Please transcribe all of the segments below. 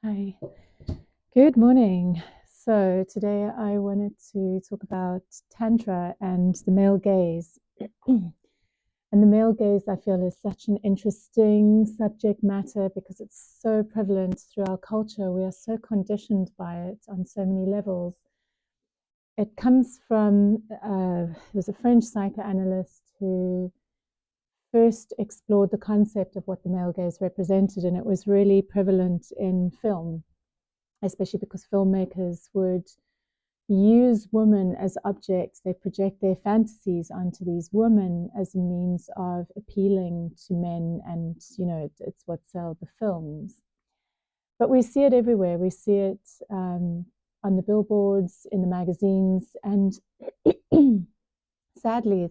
Hi, good morning. So today I wanted to talk about Tantra and the male gaze. And the male gaze, I feel, is such an interesting subject matter because it's so prevalent through our culture. We are so conditioned by it on so many levels. It comes from, there was a French psychoanalyst who first explored the concept of what the male gaze represented, and it was really prevalent in film, especially because filmmakers would use women as objects. They project their fantasies onto these women as a means of appealing to men, and it's what sold the films. But we see it everywhere. We see it on the billboards, in the magazines, and sadly,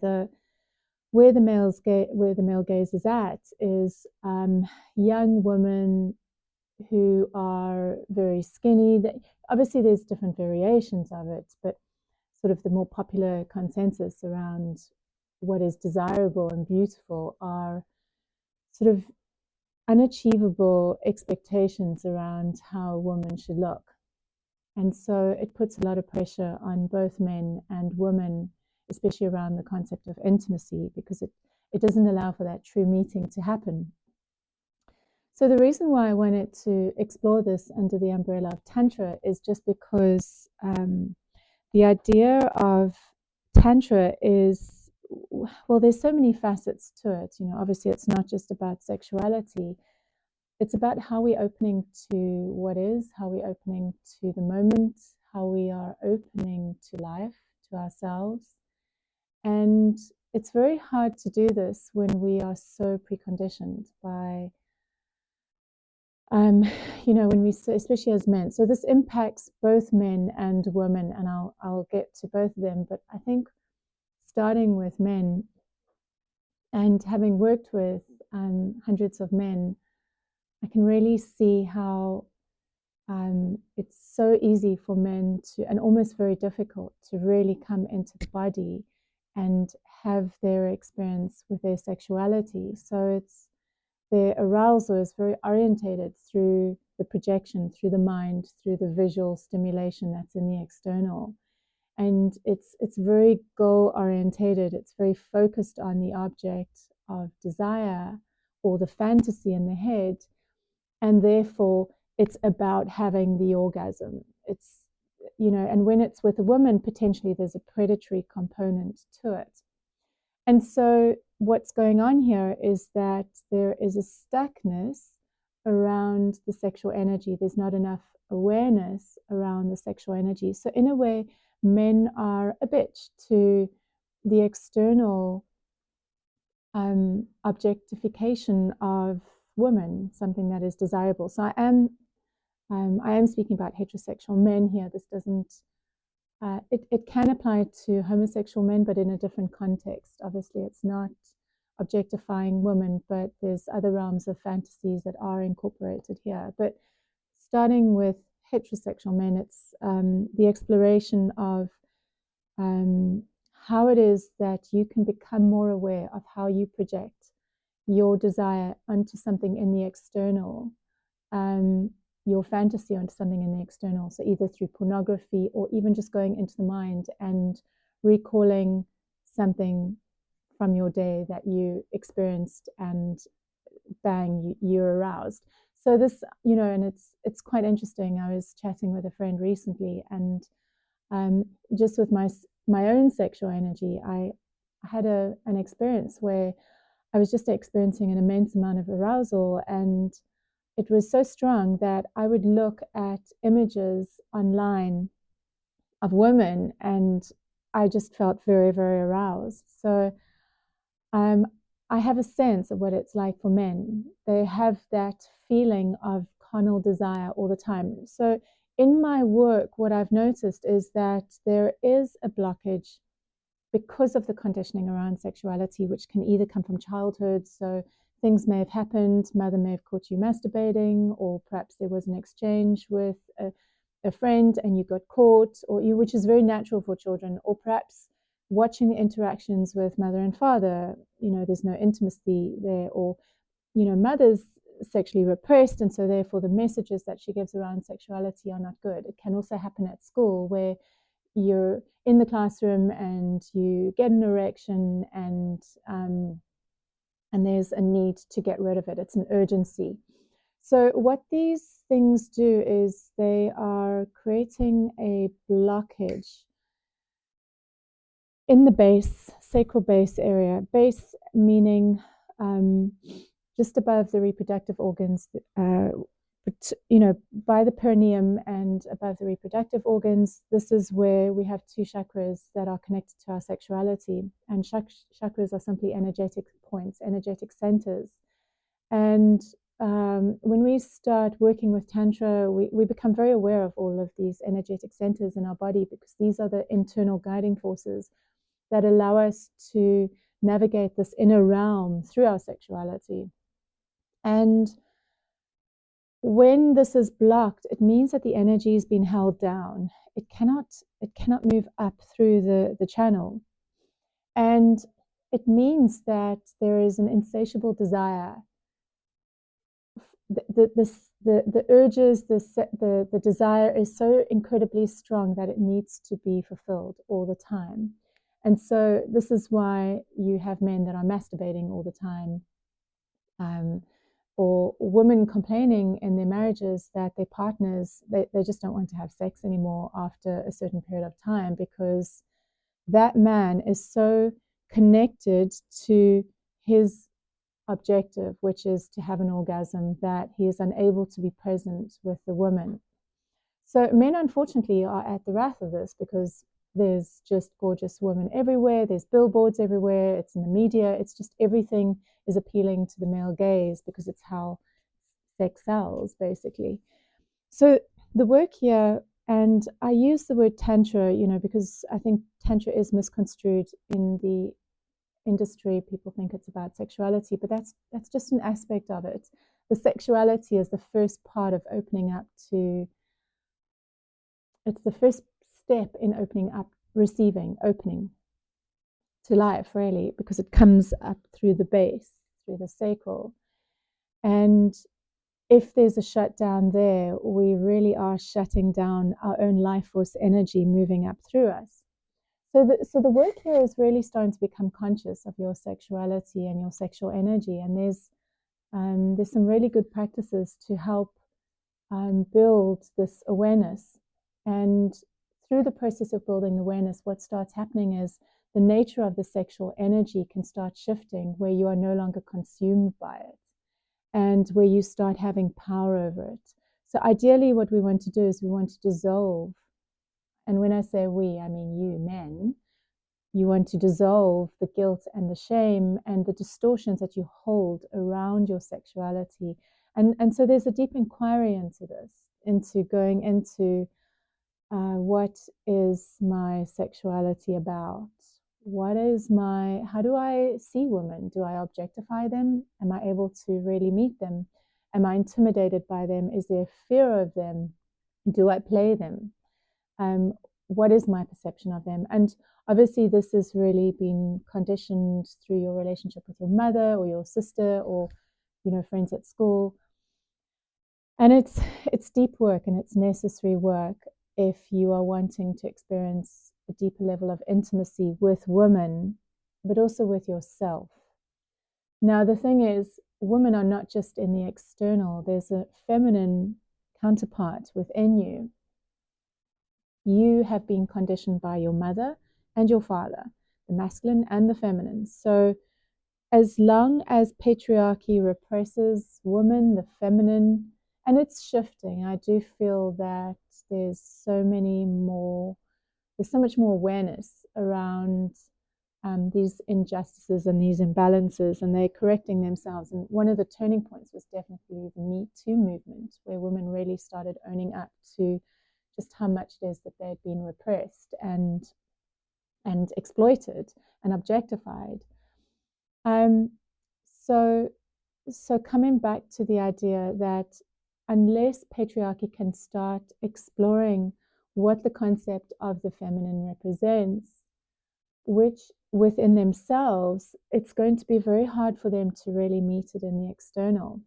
where the male gaze is at is young women who are very skinny. Obviously, there's different variations of it, but sort of the more popular consensus around what is desirable and beautiful are sort of unachievable expectations around how a woman should look. And so it puts a lot of pressure on both men and women, especially around the concept of intimacy, because it doesn't allow for that true meeting to happen. So the reason why I wanted to explore this under the umbrella of Tantra is just because the idea of Tantra is, well, there's so many facets to it. Obviously it's not just about sexuality. It's about how we're opening to what is, how we're opening to the moment, how we are opening to life, to ourselves. And it's very hard to do this when we are so preconditioned by when we, especially as men. So this impacts both men and women, and I'll get to both of them. But I think starting with men and having worked with hundreds of men, I can really see how it's so easy for men to, and almost very difficult to really come into the body and have their experience with their sexuality. So their arousal is very orientated through the projection, through the mind, through the visual stimulation that's in the external. And it's very goal orientated. It's very focused on the object of desire or the fantasy in the head. And therefore, it's about having the orgasm. And when it's with a woman, potentially there's a predatory component to it. And so what's going on here is that there is a stuckness around the sexual energy. There's not enough awareness around the sexual energy. So in a way, men are a bitch to the external objectification of women, something that is desirable. So I am speaking about heterosexual men here. This doesn't it can apply to homosexual men, but in a different context. Obviously, it's not objectifying women, but there's other realms of fantasies that are incorporated here. But starting with heterosexual men, it's the exploration of how it is that you can become more aware of how you project your desire onto something in the external, your fantasy onto something in the external. So either through pornography or even just going into the mind and recalling something from your day that you experienced, and bang, you're aroused. So this, and it's quite interesting. I was chatting with a friend recently, and just with my own sexual energy, I had an experience where I was just experiencing an immense amount of arousal, and it was so strong that I would look at images online of women, and I just felt very, very aroused. So I have a sense of what it's like for men. They have that feeling of carnal desire all the time. So in my work, what I've noticed is that there is a blockage because of the conditioning around sexuality, which can either come from childhood. So things may have happened, mother may have caught you masturbating, or perhaps there was an exchange with a friend and you got caught, which is very natural for children, or perhaps watching the interactions with mother and father, there's no intimacy there, or mothers sexually repressed, and so therefore the messages that she gives around sexuality are not good. It can also happen at school, where you're in the classroom and you get an erection, and there's a need to get rid of it. It's an urgency. So what these things do is they are creating a blockage in the base, sacral base area. Base meaning just above the reproductive organs, by the perineum and above the reproductive organs. This is where we have two chakras that are connected to our sexuality. And chakras are simply energetic points, energetic centers. And when we start working with Tantra, we become very aware of all of these energetic centers in our body, because these are the internal guiding forces that allow us to navigate this inner realm through our sexuality. And when this is blocked, it means that the energy has been held down. It cannot move up through the channel. And it means that there is an insatiable desire. The urges, the desire is so incredibly strong that it needs to be fulfilled all the time. And so this is why you have men that are masturbating all the time, or women complaining in their marriages that their partners, they just don't want to have sex anymore after a certain period of time, because that man is so connected to his objective, which is to have an orgasm, that he is unable to be present with the woman. So men, unfortunately, are at the wrath of this, because there's just gorgeous women everywhere. There's billboards everywhere. It's in the media. It's just everything is appealing to the male gaze, because it's how sex sells, basically. So the work here, and I use the word Tantra, because I think Tantra is misconstrued in the industry. People think it's about sexuality, but that's just an aspect of it. The sexuality is the first part of opening up to, it's the first step in opening up, opening to life, really, because it comes up through the base, through the sacral. And if there's a shutdown there, we really are shutting down our own life force energy moving up through us. So the work here is really starting to become conscious of your sexuality and your sexual energy. And there's some really good practices to help build this awareness. And through the process of building awareness, what starts happening is the nature of the sexual energy can start shifting, where you are no longer consumed by it, and where you start having power over it. So ideally, what we want to do is we want to dissolve. And when I say we, I mean you, men. You want to dissolve the guilt and the shame and the distortions that you hold around your sexuality. And so there's a deep inquiry into this, into going into what is my sexuality about? How do I see women? Do I objectify them? Am I able to really meet them? Am I intimidated by them? Is there fear of them? Do I play them? What is my perception of them? And obviously this has really been conditioned through your relationship with your mother or your sister, or friends at school. And it's deep work, and it's necessary work if you are wanting to experience a deeper level of intimacy with women, but also with yourself. Now, the thing is, women are not just in the external. There's a feminine counterpart within you. You have been conditioned by your mother and your father, the masculine and the feminine. So as long as patriarchy represses women, the feminine, and it's shifting, I do feel that there's so much more awareness around these injustices and these imbalances, and they're correcting themselves. And one of the turning points was definitely the Me Too movement, where women really started owning up to just how much it is that they'd been repressed and exploited and objectified. So coming back to the idea that unless patriarchy can start exploring what the concept of the feminine represents, which within themselves, it's going to be very hard for them to really meet it in the external.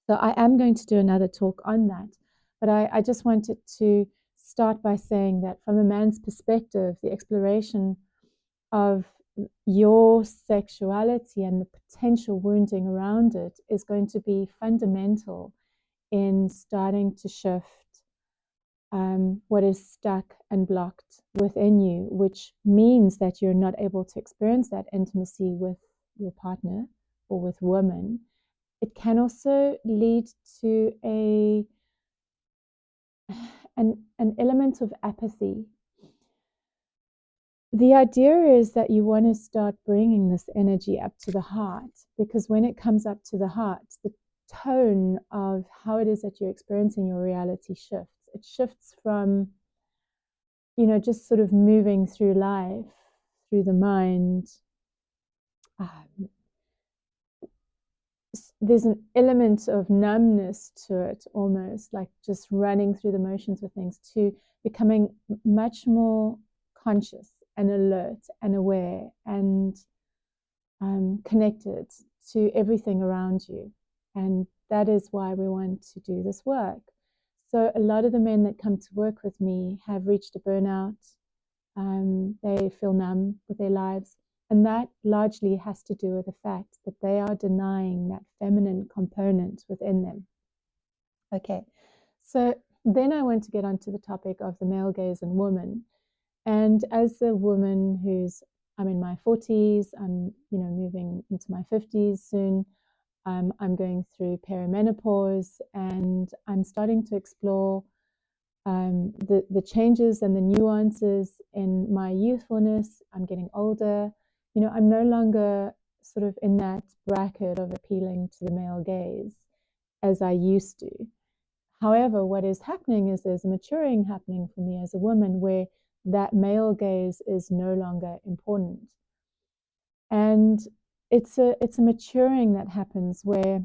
So I am going to do another talk on that, but I just wanted to start by saying that from a man's perspective, the exploration of your sexuality and the potential wounding around it is going to be fundamental in starting to shift what is stuck and blocked within you, which means that you're not able to experience that intimacy with your partner or with women. It can also lead to an element of apathy. The idea is that you want to start bringing this energy up to the heart, because when it comes up to the heart, the tone of how it is that you're experiencing your reality shifts. It shifts from, just sort of moving through life, through the mind. There's an element of numbness to it, almost like just running through the motions of things, to becoming much more conscious and alert and aware and connected to everything around you. And that is why we want to do this work. So a lot of the men that come to work with me have reached a burnout. They feel numb with their lives. And that largely has to do with the fact that they are denying that feminine component within them. Okay, so then I want to get onto the topic of the male gaze and woman. And as a woman I'm in my 40s, I'm moving into my 50s soon. I'm going through perimenopause, and I'm starting to explore the changes and the nuances in my youthfulness. I'm getting older. I'm no longer sort of in that bracket of appealing to the male gaze as I used to. However, what is happening is there's a maturing happening for me as a woman, where that male gaze is no longer important. And it's a maturing that happens where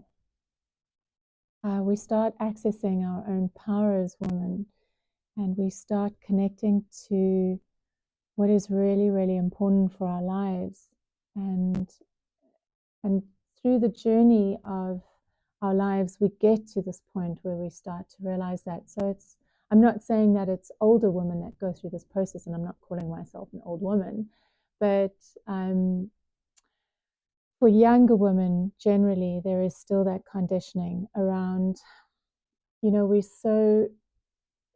we start accessing our own power as women, and we start connecting to what is really, really important for our lives. And through the journey of our lives, we get to this point where we start to realize that. So I'm not saying that it's older women that go through this process, and I'm not calling myself an old woman, but for younger women, generally, there is still that conditioning around, we're so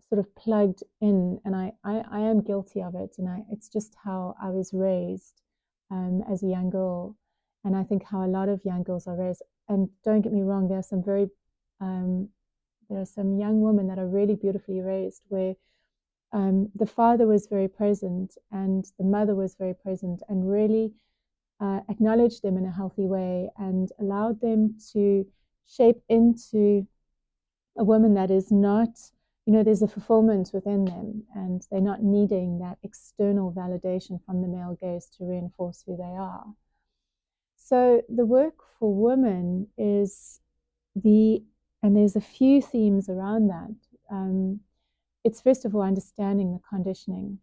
sort of plugged in, and I am guilty of it, and it's just how I was raised as a young girl, and I think how a lot of young girls are raised. And don't get me wrong, there are some young women that are really beautifully raised, where the father was very present and the mother was very present, and really acknowledged them in a healthy way and allowed them to shape into a woman that is not, there's a fulfillment within them, and they're not needing that external validation from the male gaze to reinforce who they are. So the work for women is and there's a few themes around that. It's first of all understanding the conditioning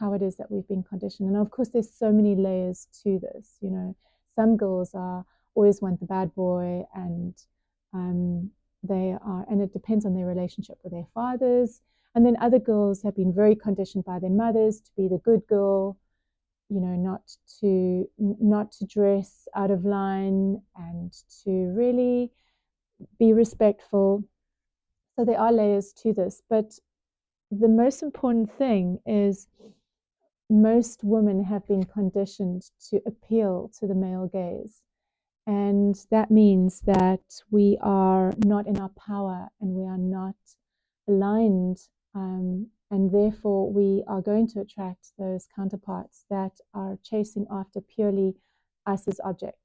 how it is that we've been conditioned. And of course, there's so many layers to this. Some girls always want the bad boy, and and it depends on their relationship with their fathers. And then other girls have been very conditioned by their mothers to be the good girl, not to dress out of line, and to really be respectful. So there are layers to this, but the most important thing is most women have been conditioned to appeal to the male gaze. And that means that we are not in our power, and we are not aligned. And therefore, we are going to attract those counterparts that are chasing after purely us as objects.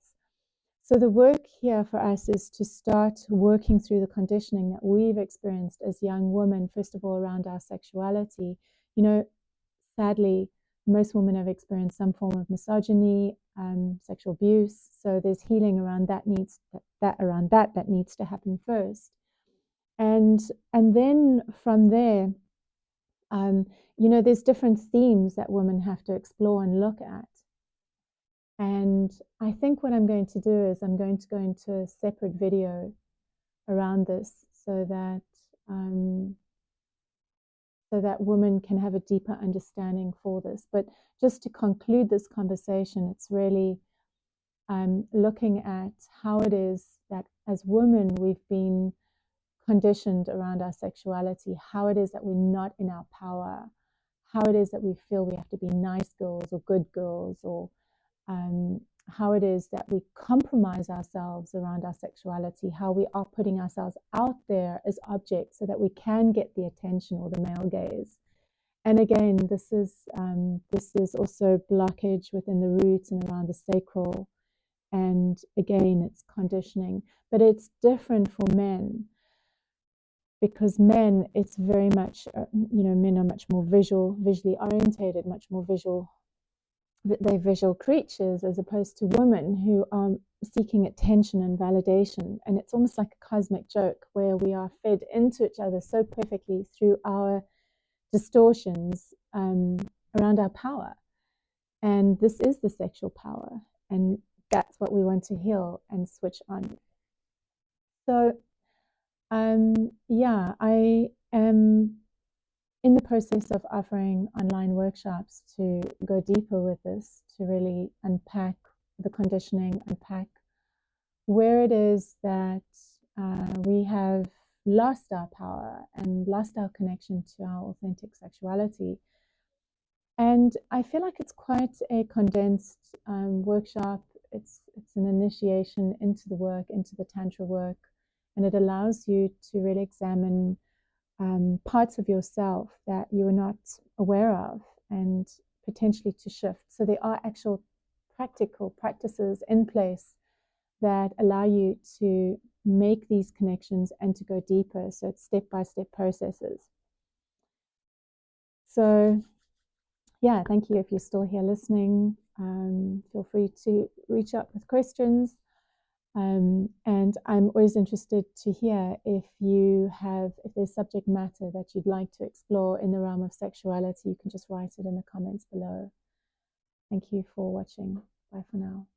So the work here for us is to start working through the conditioning that we've experienced as young women, first of all, around our sexuality. Sadly, most women have experienced some form of misogyny, sexual abuse. So there's healing around that needs to happen first. And then from there, there's different themes that women have to explore and look at. And I think what I'm going to do is I'm going to go into a separate video around this, so that women can have a deeper understanding for this. But just to conclude this conversation, it's really looking at how it is that as women we've been conditioned around our sexuality, how it is that we're not in our power, how it is that we feel we have to be nice girls or good girls, or how it is that we compromise ourselves around our sexuality, how we are putting ourselves out there as objects so that we can get the attention or the male gaze. And again, this is also blockage within the roots and around the sacral. And again, it's conditioning, but it's different for men, because men, it's very much, men are much more visually orientated, much more visual. They're visual creatures, as opposed to women who are seeking attention and validation. And it's almost like a cosmic joke where we are fed into each other so perfectly through our distortions around our power. And this is the sexual power. And that's what we want to heal and switch on. So, I am in the process of offering online workshops to go deeper with this, to really unpack the conditioning, unpack where it is that we have lost our power and lost our connection to our authentic sexuality. And I feel like it's quite a condensed workshop. It's an initiation into the work, into the Tantra work, and it allows you to really examine parts of yourself that you are not aware of, and potentially to shift. So there are actual practical practices in place that allow you to make these connections and to go deeper. So it's step-by-step processes. So yeah, thank you if you're still here listening. Feel free to reach out with questions. And I'm always interested to hear if there's subject matter that you'd like to explore in the realm of sexuality. You can just write it in the comments below. Thank you for watching. Bye for now.